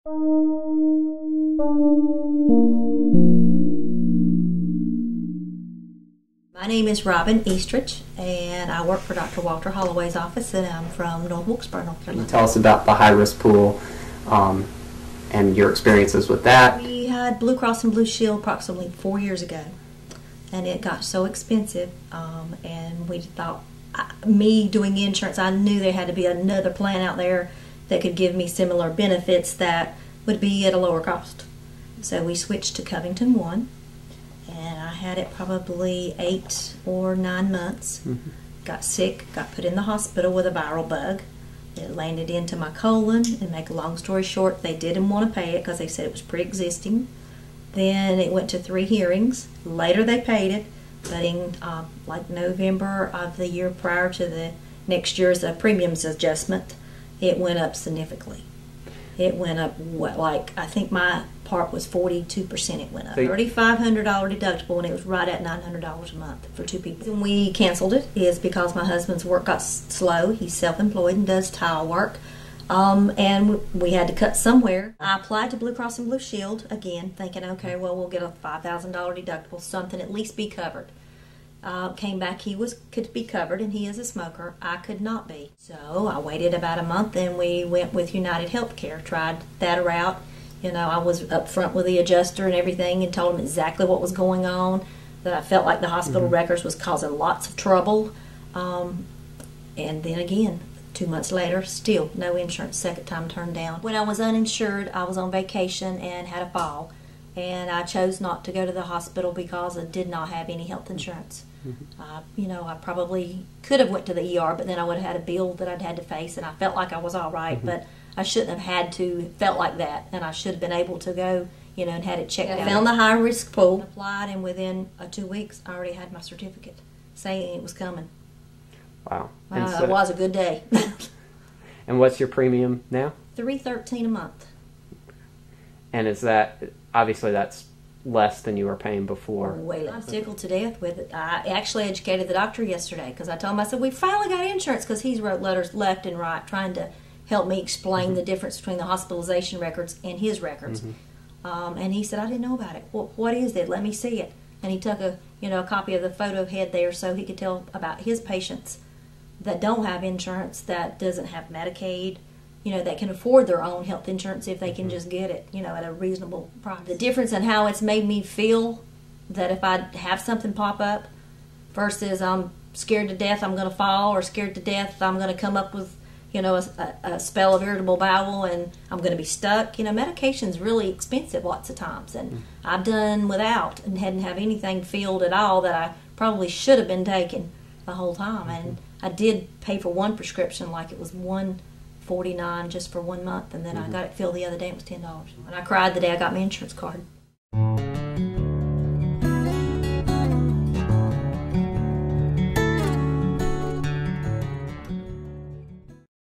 My name is Robin Eastridge, and I work for Dr. Walter Holloway's office, and I'm from North Wilkesboro, North Carolina. Tell us about the high-risk pool and your experiences with that. We had Blue Cross and Blue Shield approximately 4 years ago, and it got so expensive, and we thought, me doing insurance, I knew there had to be another plan out there that could give me similar benefits that would be at a lower cost. So we switched to Covington 1, and I had it probably 8 or 9 months. Got sick, got put in the hospital with a viral bug. It landed into my colon, and make a long story short, they didn't want to pay it because they said it was pre-existing. Then it went to 3 hearings. Later they paid it, but in like November of the year prior to the next year's premiums adjustment, it went up significantly. It went up, like, I think my part was 42% it went up. $3,500 deductible, and it was right at $900 a month for 2 people. The reason we canceled it is because my husband's work got slow. He's self-employed and does tile work, and we had to cut somewhere. I applied to Blue Cross and Blue Shield again, thinking, okay, well, we'll get a $5,000 deductible, something at least be covered. Came back, could be covered, and he is a smoker. I could not be. So I waited about a month, and we went with United Healthcare, tried that route. You know, I was up front with the adjuster and everything, and told him exactly what was going on, that I felt like the hospital records was causing lots of trouble. And then again, 2 months later, still no insurance, second time turned down. When I was uninsured, I was on vacation and had a fall, and I chose not to go to the hospital because I did not have any health insurance. You know, I probably could have went to the ER, but then I would have had a bill that I'd had to face, and I felt like I was all right, but I shouldn't have had to felt like that, and I should have been able to go, you know, and had it checked out. I found the high-risk pool, applied, and within 2 weeks, I already had my certificate saying it was coming. Wow. It was a good day. And what's your premium now? $313 a month. And is that, obviously that's less than you were paying before. Way less. I'm tickled to death with it. I actually educated the doctor yesterday because I told him, I said, we finally got insurance, because he's wrote letters left and right trying to help me explain the difference between the hospitalization records and his records. And he said, I didn't know about it. Well, what is it? Let me see it. And he took a copy of the photo head there so he could tell about his patients that don't have insurance, that doesn't have Medicaid, you know, that can afford their own health insurance if they can just get it, you know, at a reasonable price. The difference in how it's made me feel, that if I have something pop up versus I'm scared to death I'm going to fall, or scared to death I'm going to come up with, you know, a spell of irritable bowel and I'm going to be stuck. You know, medication's really expensive lots of times, and I've done without and hadn't have anything filled at all that I probably should have been taking the whole time. And I did pay for one prescription, like it was $149 just for 1 month, and then I got it filled the other day, it was $10. And I cried the day I got my insurance card.